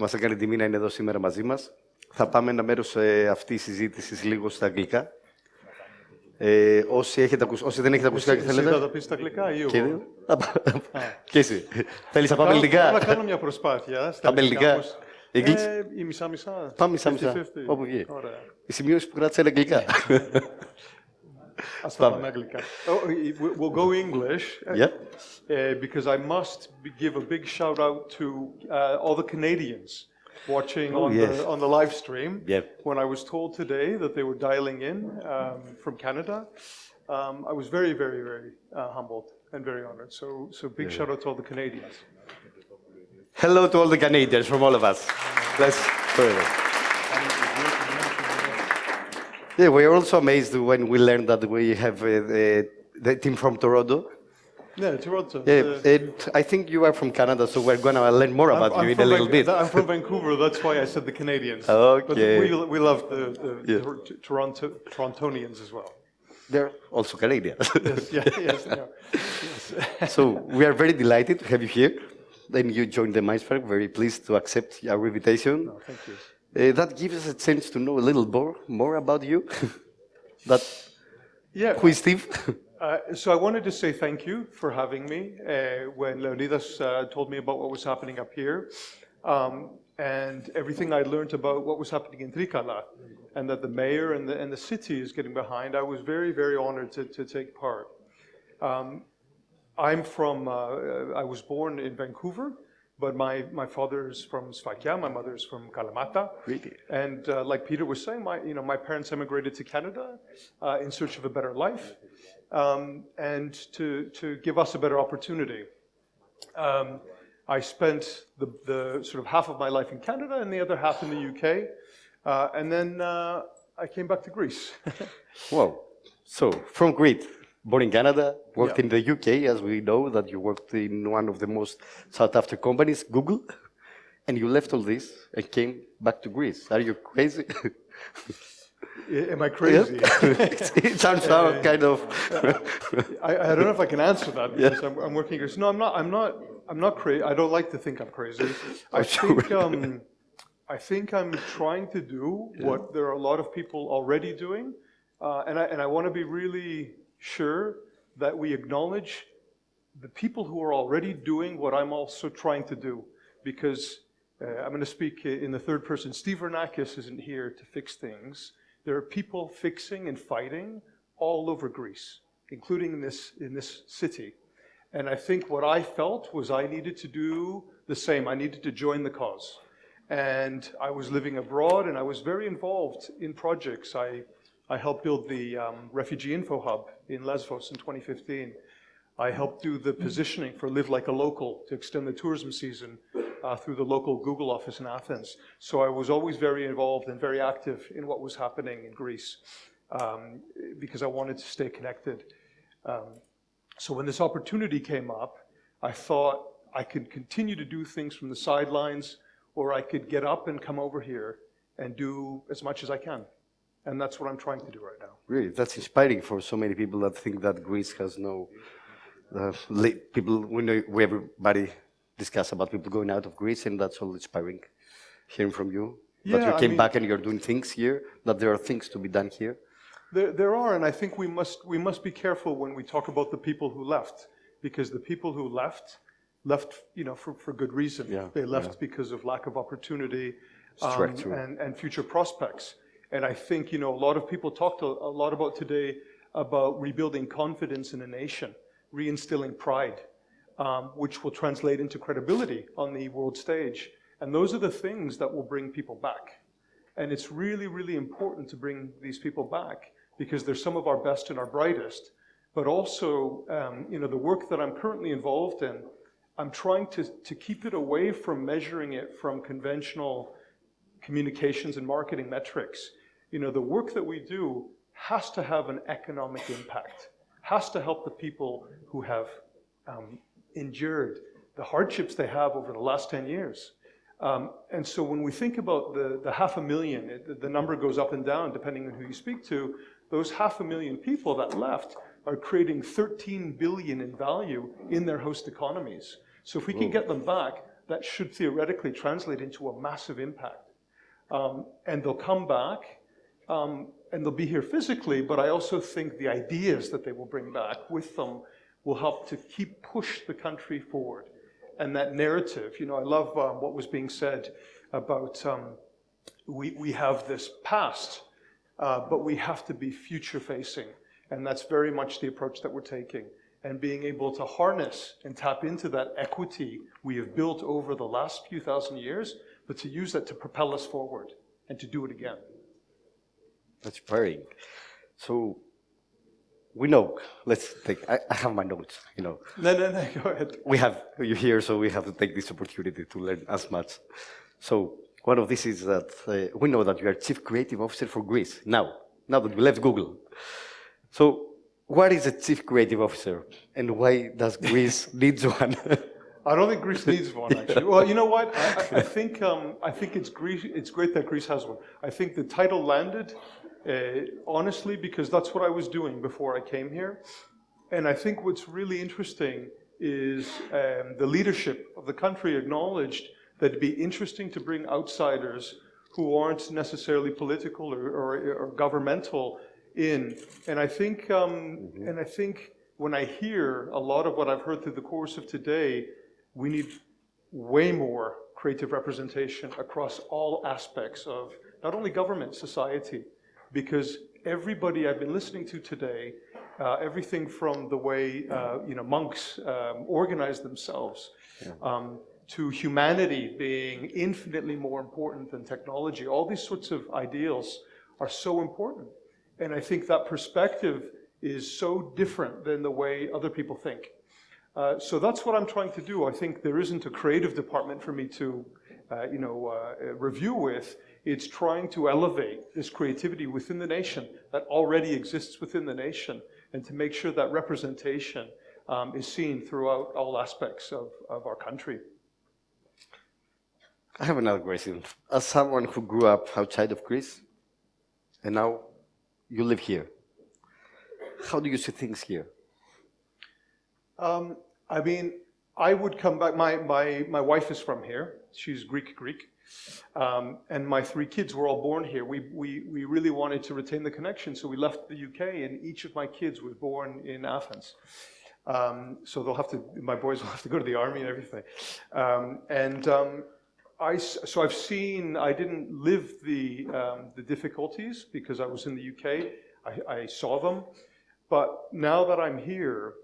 μας έκανε τιμή να είναι εδώ σήμερα μαζί μας. Θα πάμε ένα μέρος αυτής της συζήτησης λίγο στα αγγλικά. Όσοι δεν έχετε ακουστικά και θέλετε... Εσύ θα τα πεις στα αγγλικά ή εγώ? Και εσύ. Θέλεις να πάμε ελληνικά? Να κάνω μια προσπάθεια. Πάμε ελληνικά. Η μισά-μισά. Πάμε μισά-μισά. Όπου βγει. Οι σημείωσεις που κράτησα είναι αγγλικά. Ας πάμε αγγλικά. We'll go English. Yeah. Because I must give a big shout out to all the Canadians watching on the live stream. Yep. When I was told today that they were dialing in from Canada, I was very, very, very humbled and very honored. So big shout out to all the Canadians. Hello to all the Canadians from all of us. Let's further. Yeah, we are also amazed when we learned that we have the team from Toronto. Yeah, Toronto. Yeah, and I think you are from Canada, so we're going to learn more about you in a little bit. I'm from Vancouver, that's why I said the Canadians. Okay. But we love the Torontonians as well. They're also Canadians. Yes. So we are very delighted to have you here. Then you joined the Mindspark, very pleased to accept our invitation. No, thank you. That gives us a chance to know a little more about you. Who is Steve? So I wanted to say thank you for having me when Leonidas told me about what was happening up here and everything I learned about what was happening in Trikala and that the mayor and the city is getting behind. I was very, very honored to take part. I was born in Vancouver, but my father is from Slovakia, my mother is from Kalamata. Really? And like Peter was saying, my parents emigrated to Canada in search of a better life. And to give us a better opportunity. I spent the sort of half of my life in Canada and the other half in the UK, and then I came back to Greece. Wow. So, from Greece, born in Canada, worked in the UK, as we know that you worked in one of the most sought after companies, Google, and you left all this and came back to Greece. Are you crazy? Am I crazy? It sounds kind of. I don't know if I can answer that because I'm working here. No, I'm not crazy. I don't like to think I'm crazy. I think I'm trying to do what there are a lot of people already doing, and I want to be really sure that we acknowledge the people who are already doing what I'm also trying to do, because I'm going to speak in the third person. Steve Vranakis isn't here to fix things. There are people fixing and fighting all over Greece, including in this city. And I think what I felt was I needed to do the same. I needed to join the cause. And I was living abroad, and I was very involved in projects. I helped build the Refugee Info Hub in Lesvos in 2015. I helped do the positioning for Live Like a Local to extend the tourism season through the local Google office in Athens. So I was always very involved and very active in what was happening in Greece because I wanted to stay connected. So when this opportunity came up, I thought I could continue to do things from the sidelines, or I could get up and come over here and do as much as I can. And that's what I'm trying to do right now. Really, that's inspiring for so many people that think that Greece has no people. Everybody discuss about people going out of Greece, and that's all inspiring. Hearing from you that you came back and you're doing things here. That there are things to be done here. There are, and I think we must be careful when we talk about the people who left, because the people who left, for good reason. Yeah, they left because of lack of opportunity and future prospects. And I think a lot of people talked a lot about today about rebuilding confidence in a nation, reinstilling pride, which will translate into credibility on the world stage. And those are the things that will bring people back. And it's really, really important to bring these people back because they're some of our best and our brightest. But also, the work that I'm currently involved in, I'm trying to keep it away from measuring it from conventional communications and marketing metrics. The work that we do has to have an economic impact, has to help the people who have endured the hardships they have over the last 10 years. And so when we think about the 500,000, the number goes up and down depending on who you speak to, those 500,000 people that left are creating 13 billion in value in their host economies. So if we can get them back, that should theoretically translate into a massive impact. And they'll come back, and they'll be here physically, but I also think the ideas that they will bring back with them will help to push the country forward. And that narrative, I love what was being said about we have this past, but we have to be future-facing. And that's very much the approach that we're taking. And being able to harness and tap into that equity we have built over the last few thousand years, but to use that to propel us forward and to do it again. That's inspiring. So we know, let's take, I have my notes, No, go ahead. We have you here, so we have to take this opportunity to learn as much. So one of these is that we know that you are Chief Creative Officer for Greece, now that you left Google. So what is a Chief Creative Officer, and why does Greece need one? I don't think Greece needs one, actually. Well, you know what? I think it's great that Greece has one. I think the title landed, honestly, because that's what I was doing before I came here. And I think what's really interesting is the leadership of the country acknowledged that it'd be interesting to bring outsiders who aren't necessarily political or governmental in. And I think when I hear a lot of what I've heard through the course of today, we need way more creative representation across all aspects of not only government, society, because everybody I've been listening to today, everything from the way monks organize themselves, to humanity being infinitely more important than technology, all these sorts of ideals are so important. And I think that perspective is so different than the way other people think. So that's what I'm trying to do. I think there isn't a creative department for me to, review with. It's trying to elevate this creativity within the nation that already exists within the nation, and to make sure that representation is seen throughout all aspects of our country. I have another question. As someone who grew up outside of Greece, and now you live here, how do you see things here? I would come back. My wife is from here. She's Greek, and my 3 kids were all born here. We really wanted to retain the connection, so we left the UK, and each of my kids was born in Athens. So my boys will have to go to the army and everything. So I've seen. I didn't live the difficulties because I was in the UK. I saw them, but now that I'm here.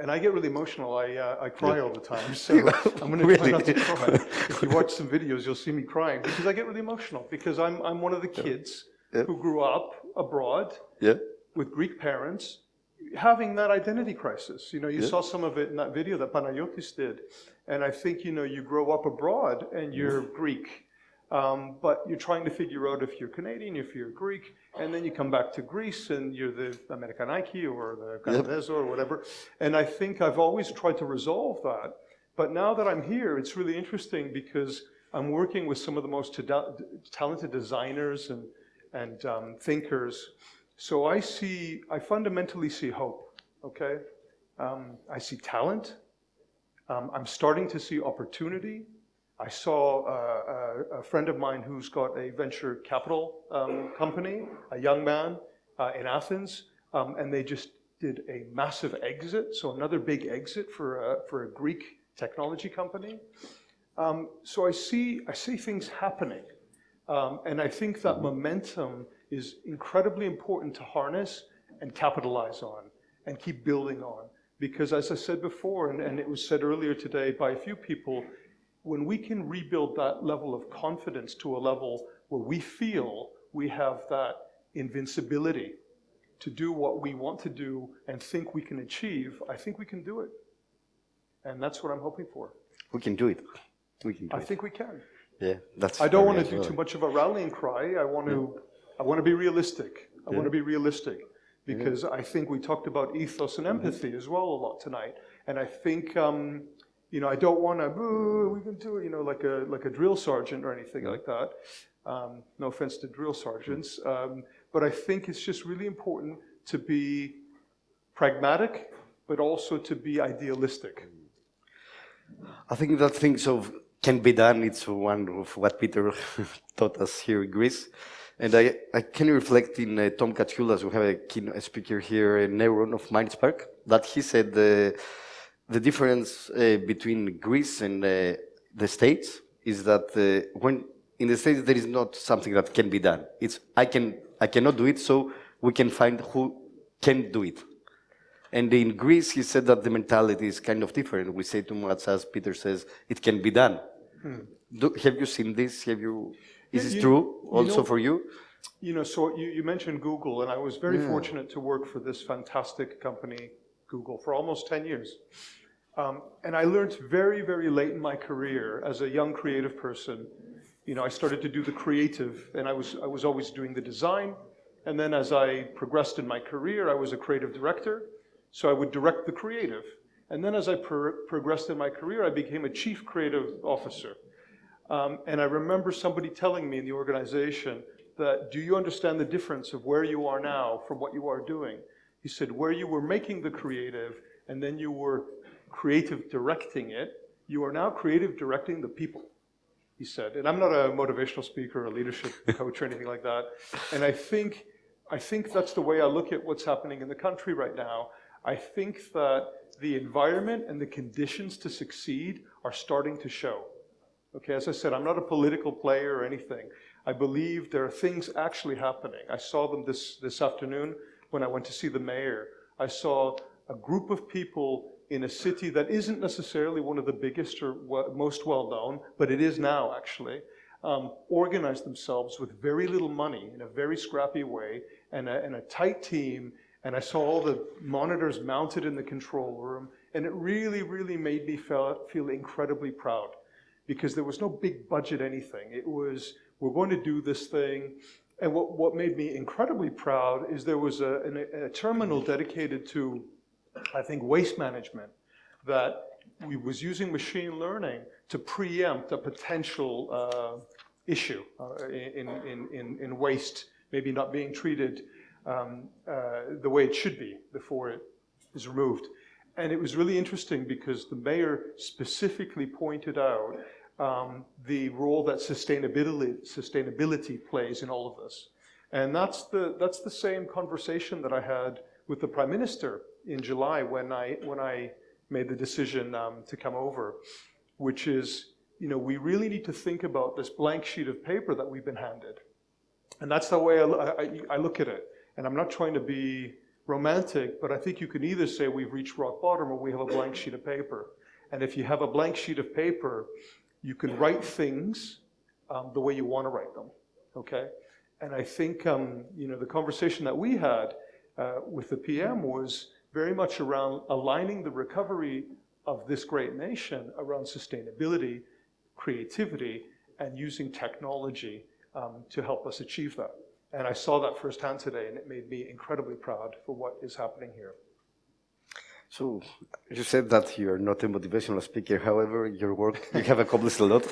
And I get really emotional. I cry all the time, so I'm going to try not to cry. If you watch some videos, you'll see me crying because I get really emotional because I'm one of the kids who grew up abroad with Greek parents, having that identity crisis. You saw some of it in that video that Panayotis did, and I think you grow up abroad and you're Greek. But you're trying to figure out if you're Canadian, if you're Greek, and then you come back to Greece and you're the Amerikanaki or the Canadese or whatever. And I think I've always tried to resolve that. But now that I'm here, it's really interesting because I'm working with some of the most talented designers and thinkers. So I fundamentally see hope, okay? I see talent. I'm starting to see opportunity. I saw a friend of mine who's got a venture capital company, a young man in Athens, and they just did a massive exit, so another big exit for a Greek technology company. So I see things happening, and I think that momentum is incredibly important to harness and capitalize on and keep building on. Because as I said before, and it was said earlier today by a few people, when we can rebuild that level of confidence to a level where we feel we have that invincibility to do what we want to do and think we can achieve, I think we can do it. And that's what I'm hoping for. We can do it. I think we can. Yeah, that's. I don't want to do too much of a rallying cry. I want to be realistic. I want to be realistic because I think we talked about ethos and empathy as well a lot tonight. And I think I don't want to. We can do it, like a drill sergeant or anything like that. No offense to drill sergeants, but I think it's just really important to be pragmatic, but also to be idealistic. I think that things of can be done. It's one of what Peter taught us here in Greece. And I can reflect in Tom Katsoulas, we have a keynote speaker here, Neuron of Mindspark, that he said the difference between Greece and the States is that when in the States there is not something that can be done. It's I cannot do it, so we can find who can do it. And in Greece, he said that the mentality is kind of different. We say too much, as Peter says, it can be done. Have you seen this? Is it true also for you? So you mentioned Google, and I was very fortunate to work for this fantastic company, Google, for almost 10 years. And I learned very, very late in my career as a young creative person. I started to do the creative, and I was always doing the design. And then as I progressed in my career, I was a creative director. So I would direct the creative. And then as I progressed in my career, I became a chief creative officer. And I remember somebody telling me in the organization that, do you understand the difference of where you are now from what you are doing? He said, where you were making the creative and then you were creative directing it, you are now creative directing the people, he said. And I'm not a motivational speaker or a leadership coach or anything like that. And I think that's the way I look at what's happening in the country right now. I think that the environment and the conditions to succeed are starting to show. Okay, as I said, I'm not a political player or anything. I believe there are things actually happening. I saw them this afternoon when I went to see the mayor. I saw a group of people in a city that isn't necessarily one of the biggest or most well-known, but it is now actually, organize themselves with very little money in a very scrappy way and a tight team. And I saw all the monitors mounted in the control room, and it really, really made me feel incredibly proud, because there was no big budget anything. It was, we're going to do this thing. And what made me incredibly proud is there was a terminal dedicated to, I think, waste management, that we was using machine learning to preempt a potential issue in waste, maybe not being treated the way it should be before it is removed. And it was really interesting because the mayor specifically pointed out the role that sustainability plays in all of this. And that's the same conversation that I had with the Prime Minister in July when I made the decision to come over, which is, we really need to think about this blank sheet of paper that we've been handed. And that's the way I look at it. And I'm not trying to be romantic, but I think you can either say we've reached rock bottom or we have a blank sheet of paper. And if you have a blank sheet of paper, you can write things the way you want to write them, okay? And I think, the conversation that we had with the PM was very much around aligning the recovery of this great nation around sustainability, creativity, and using technology to help us achieve that. And I saw that firsthand today, and it made me incredibly proud for what is happening here. So you said that you're not a motivational speaker. However, your work, you have accomplished a lot,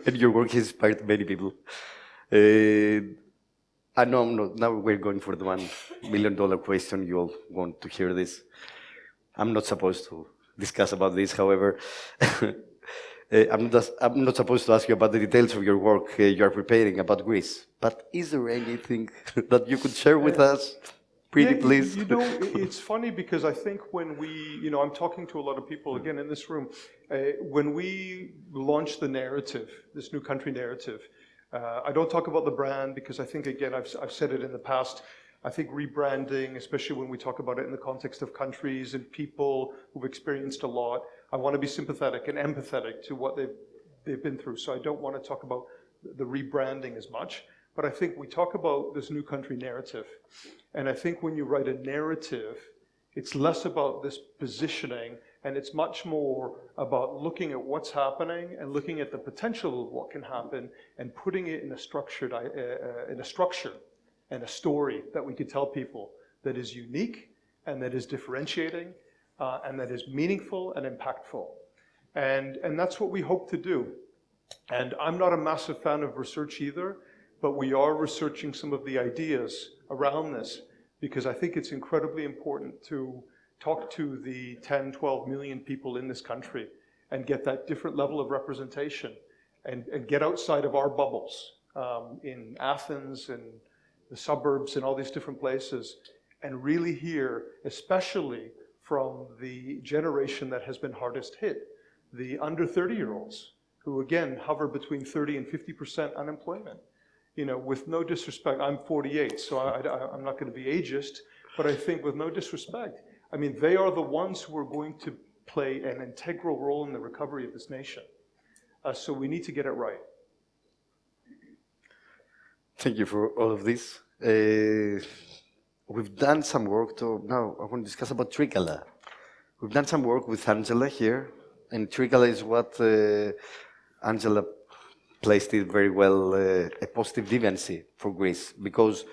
and your work has inspired many people. I know I'm not, now we're going for the $1 million question. You all want to hear this. I'm not supposed to discuss about this, however. I'm not supposed to ask you about the details of your work you are preparing about Greece. But is there anything that you could share with us? Pretty please. It's funny because I think when we, I'm talking to a lot of people, again, in this room, when we launched the narrative, this new country narrative, I don't talk about the brand because I think, again, I've said it in the past, I think rebranding, especially when we talk about it in the context of countries and people who've experienced a lot, I want to be sympathetic and empathetic to what they've been through. So I don't want to talk about the rebranding as much. But I think we talk about this new country narrative. And I think when you write a narrative, it's less about this positioning, and it's much more about looking at what's happening and looking at the potential of what can happen and putting it in a structure and a story that we could tell people that is unique and that is differentiating and that is meaningful and impactful. And that's what we hope to do. And I'm not a massive fan of research either, but we are researching some of the ideas around this because I think it's incredibly important to talk to the 10, 12 million people in this country and get that different level of representation and get outside of our bubbles in Athens and the suburbs and all these different places, and really hear, especially from the generation that has been hardest hit, the under 30-year-olds, who again hover between 30 and 50% unemployment. You know, with no disrespect, I'm 48, so I'm not going to be ageist, but I think with no disrespect, I mean, they are the ones who are going to play an integral role in the recovery of this nation. So we need to get it right. Thank you for all of this. We've done some work now I want to discuss about Trikala. We've done some work with Angela here, and Trikala is what Angela placed it very well, a positive deviancy for Greece, because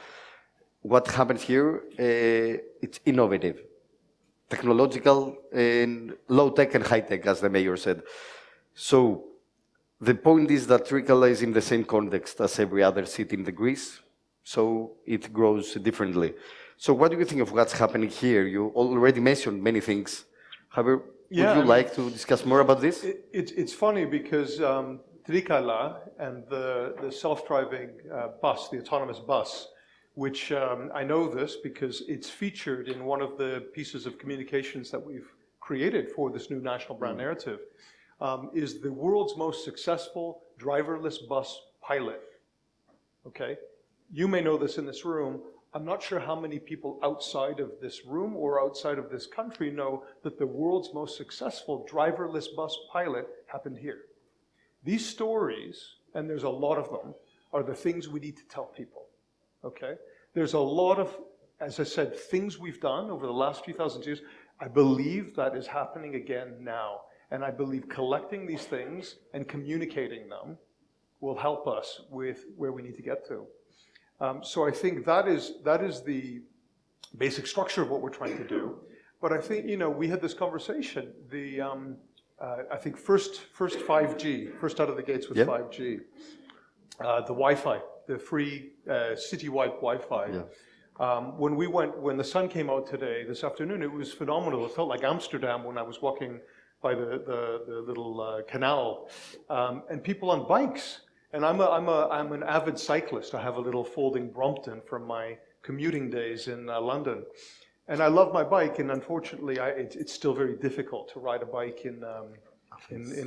what happens here, it's innovative, technological, and low-tech and high-tech, as the mayor said. So the point is that Trikala is in the same context as every other city in the Greece, so it grows differently. So what do you think of what's happening here? You already mentioned many things. However, would you like to discuss more about this? It's funny because Trikala and the self-driving bus, the autonomous bus, which I know this because it's featured in one of the pieces of communications that we've created for this new national brand narrative, is the world's most successful driverless bus pilot. Okay? You may know this in this room. I'm not sure how many people outside of this room or outside of this country know that the world's most successful driverless bus pilot happened here. These stories, and there's a lot of them, are the things we need to tell people, okay? There's a lot of, as I said, things we've done over the last few thousand years. I believe that is happening again now. And I believe collecting these things and communicating them will help us with where we need to get to. So I think that is the basic structure of what we're trying to do. But I think, you know, we had this conversation, I think first 5G, first out of the gates with 5G, the Wi-Fi, the free citywide Wi-Fi. Yeah. When the sun came out today, this afternoon, it was phenomenal. It felt like Amsterdam when I was walking by the little canal, and people on bikes. And I'm an avid cyclist. I have a little folding Brompton from my commuting days in London. And I love my bike, and unfortunately, it's still very difficult to ride a bike in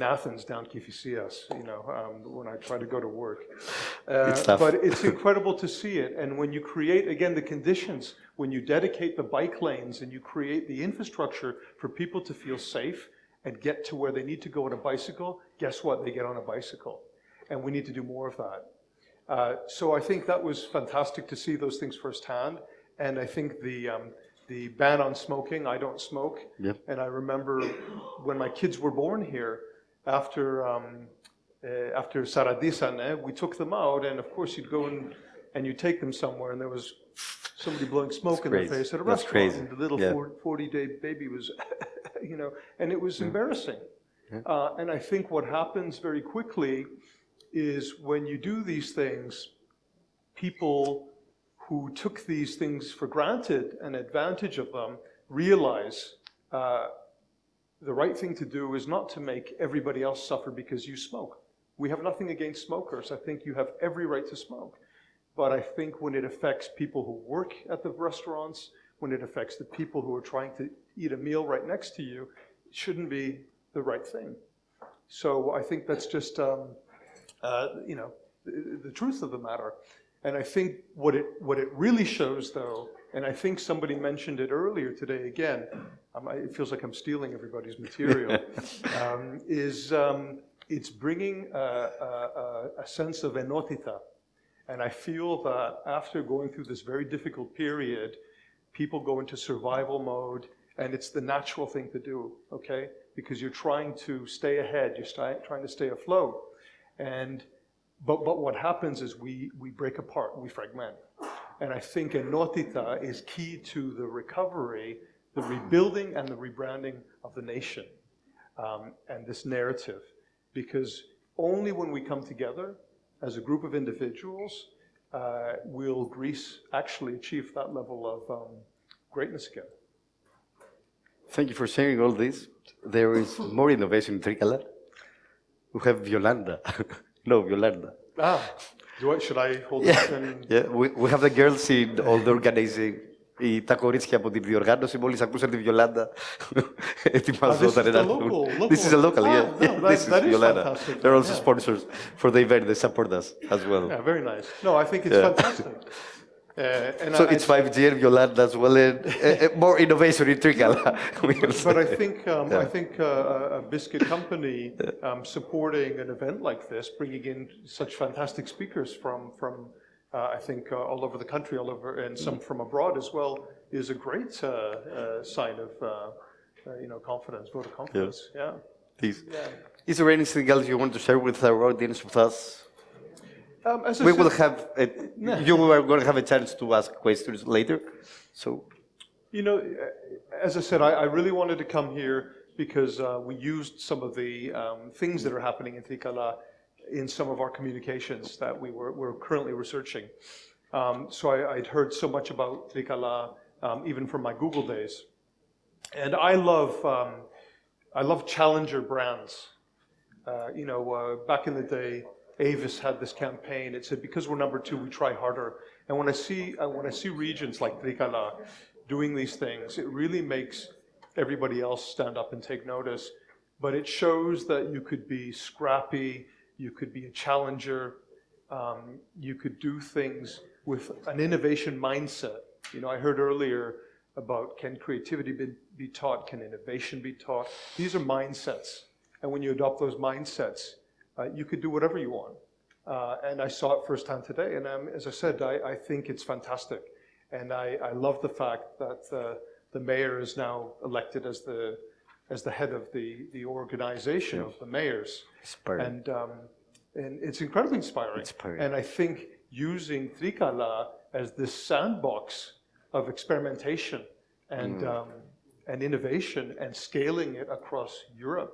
Athens down Kifisias, you know, when I try to go to work. It's tough. But it's incredible to see it. And when you create, again, the conditions, when you dedicate the bike lanes and you create the infrastructure for people to feel safe and get to where they need to go on a bicycle, guess what? They get on a bicycle. And we need to do more of that. So I think that was fantastic to see those things firsthand. And I think the ban on smoking, I don't smoke. Yep. And I remember when my kids were born here, after Saradisane, we took them out, and of course you'd go and you take them somewhere, and there was somebody blowing smoke in their face at a restaurant. Crazy. And the little 40-day baby was, you know, and it was embarrassing. Yeah. And I think what happens very quickly is when you do these things, people who took these things for granted and advantage of them realize the right thing to do is not to make everybody else suffer because you smoke. We have nothing against smokers. I think you have every right to smoke. But I think when it affects people who work at the restaurants, when it affects the people who are trying to eat a meal right next to you, it shouldn't be the right thing. So I think that's just you know, the truth of the matter. And I think what it really shows, though, and I think somebody mentioned it earlier today again, it feels like I'm stealing everybody's material, is it's bringing a sense of enotita. And I feel that after going through this very difficult period, people go into survival mode, and it's the natural thing to do, okay? Because you're trying to stay ahead, you're trying to stay afloat. But what happens is we break apart, we fragment. And I think enotita is key to the recovery, the rebuilding and the rebranding of the nation and this narrative. Because only when we come together as a group of individuals will Greece actually achieve that level of greatness again. Thank you for sharing all this. There is more innovation in Trikala. We have Yolanda. No, Yolanda. Should I hold this and... Yeah, we have the girls in all the organizing. Τα κορίτσια από την διοργάνωση, μόλις ακούσαν τη Βιολάντα, ετοιμαζόταν ένα... This is a local, yeah. This is Yolanda. They're also sponsors for the event. They support us as well. Yeah, very nice. No, I think it's fantastic. So it's 5G and Yolanda as well, and more innovation in Trikala. But I think a biscuit company supporting an event like this, bringing in such fantastic speakers from I think all over the country, and some from abroad as well, is a great sign of confidence, vote of confidence. Yeah. Please. Is there anything else you want to share with our audience, with us? You are going to have a chance to ask questions later. So, as I said, I really wanted to come here because we used some of the things that are happening in Trikala in some of our communications that we're currently researching. So I'd heard so much about Trikala, even from my Google days. And I love challenger brands. Back in the day, Avis had this campaign. It said, because we're number 2, we try harder. And when I see regions like Trikala doing these things, it really makes everybody else stand up and take notice. But it shows that you could be scrappy, you could be a challenger, you could do things with an innovation mindset. I heard earlier about, can creativity be taught, can innovation be taught? These are mindsets. And when you adopt those mindsets, you could do whatever you want. And I saw it firsthand today. And as I said, I think it's fantastic. And I love the fact that the mayor is now elected as the head of the organization of the mayors. And it's incredibly inspiring. And I think using Trikala as this sandbox of experimentation and innovation and scaling it across Europe,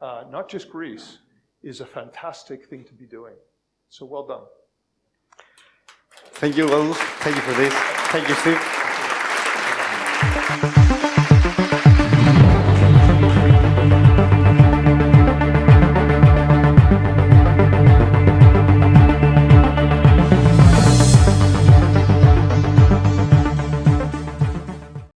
not just Greece, is a fantastic thing to be doing. So well done. Thank you all. Thank you for this. Thank you, Steve.